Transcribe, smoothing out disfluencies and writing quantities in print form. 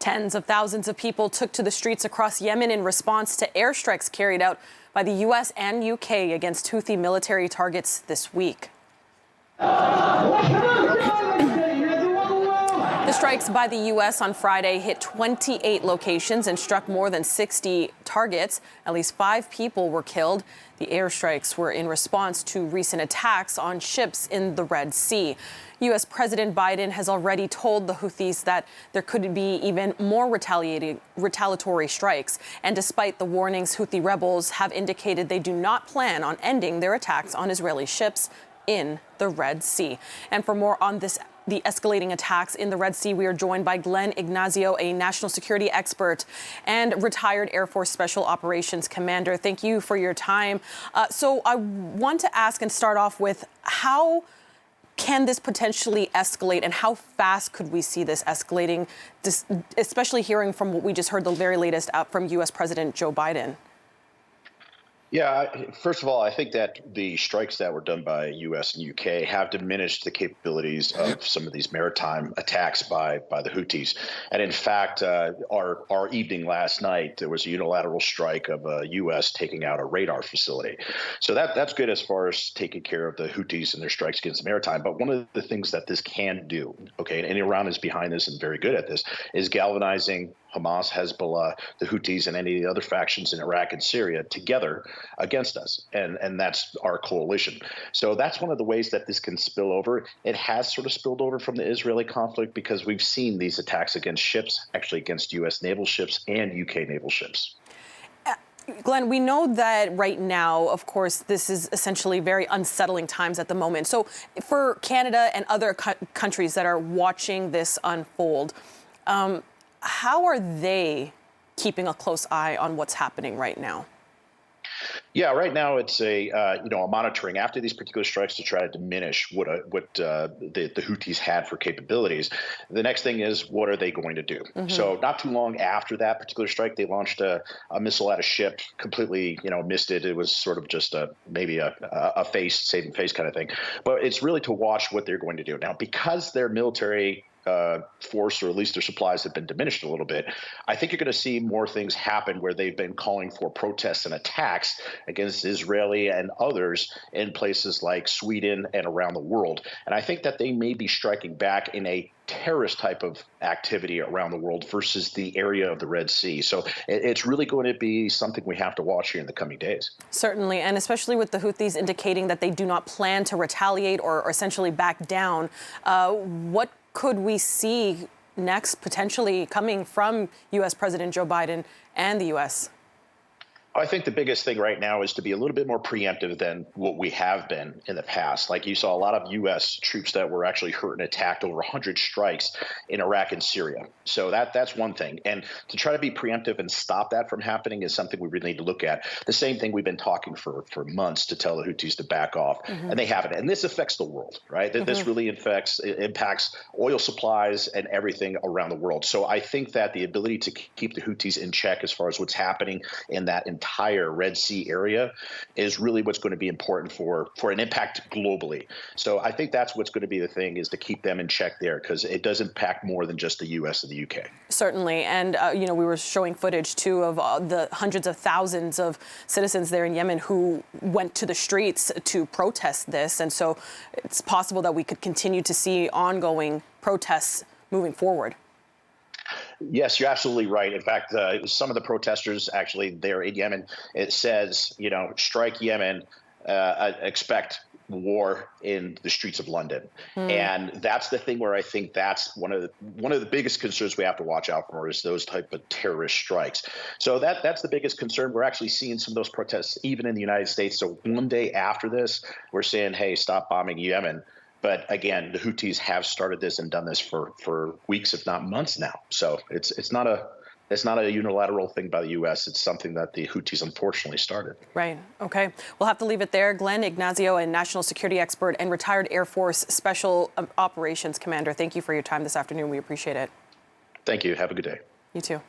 Tens of thousands of people took to the streets across Yemen in response to airstrikes carried out by the U.S. and U.K. against Houthi military targets this week. The strikes by the U.S. on Friday hit 28 locations and struck more than 60 targets. At least 5 people were killed. The airstrikes were in response to recent attacks on ships in the Red Sea. U.S. President Biden has already told the Houthis that there could be even more retaliatory strikes. And despite the warnings, Houthi rebels have indicated they do not plan on ending their attacks on Israeli ships in the Red Sea. And for more on the escalating attacks in the Red Sea, we are joined by Ignazio, a national security expert and retired Air Force Special Operations Commander. Thank you for your time. So I want to ask and start off with, how can this potentially escalate and how fast could we see this escalating, especially hearing from what we just heard, the very latest from U.S. President Joe Biden? Yeah, first of all, I think that the strikes that were done by U.S. and U.K. have diminished the capabilities of some of these maritime attacks by the Houthis. And in fact, our evening last night, there was a unilateral strike of U.S. taking out a radar facility. So that's good as far as taking care of the Houthis and their strikes against the maritime. But one of the things that this can do, okay, and Iran is behind this and very good at this, is galvanizing Hamas, Hezbollah, the Houthis, and any of the other factions in Iraq and Syria together against us. And that's our coalition. So that's one of the ways that this can spill over. It has sort of spilled over from the Israeli conflict because we've seen these attacks against ships, actually against U.S. naval ships and U.K. naval ships. Glenn, we know that right now, of course, this is essentially very unsettling times at the moment. So for Canada and other countries that are watching this unfold, how are they keeping a close eye on what's happening right now? Yeah, right now it's a monitoring after these particular strikes to try to diminish what the Houthis had for capabilities. The next thing is, what are they going to do? Mm-hmm. So not too long after that particular strike, they launched a missile at a ship, completely missed it. It was sort of just maybe a saving face kind of thing. But it's really to watch what they're going to do now, because their military force, or at least their supplies, have been diminished a little bit. I think you're going to see more things happen where they've been calling for protests and attacks against Israeli and others in places like Sweden and around the world. And I think that they may be striking back in a terrorist type of activity around the world versus the area of the Red Sea. So it's really going to be something we have to watch here in the coming days. Certainly, and especially with the Houthis indicating that they do not plan to retaliate or essentially back down. What could we see next, potentially coming from U.S. President Joe Biden and the U.S.? I think the biggest thing right now is to be a little bit more preemptive than what we have been in the past. Like, you saw a lot of U.S. troops that were actually hurt and attacked, over 100 strikes in Iraq and Syria. So that's one thing. And to try to be preemptive and stop that from happening is something we really need to look at. The same thing we've been talking for months, to tell the Houthis to back off, and they haven't. And this affects the world, right? This really impacts oil supplies and everything around the world. So I think that the ability to keep the Houthis in check as far as what's happening in that entire Red Sea area is really what's going to be important for an impact globally. So I think that's what's going to be the thing, is to keep them in check there, because it does impact more than just the U.S. and the U.K. Certainly. And, we were showing footage, too, of the hundreds of thousands of citizens there in Yemen who went to the streets to protest this. And so it's possible that we could continue to see ongoing protests moving forward. Yes, you're absolutely right. In fact, some of the protesters actually there in Yemen, it says, strike Yemen, expect war in the streets of London. And that's the thing where I think that's one of the biggest concerns we have to watch out for, is those type of terrorist strikes. So that's the biggest concern. We're actually seeing some of those protests even in the United States. So one day after this, we're saying, hey, stop bombing Yemen. But again, the Houthis have started this and done this for weeks, if not months now. So it's not a unilateral thing by the U.S. It's something that the Houthis unfortunately started. Right. Okay. We'll have to leave it there. Glenn Ignazio, a national security expert and retired Air Force Special Operations Commander, thank you for your time this afternoon. We appreciate it. Thank you. Have a good day. You too.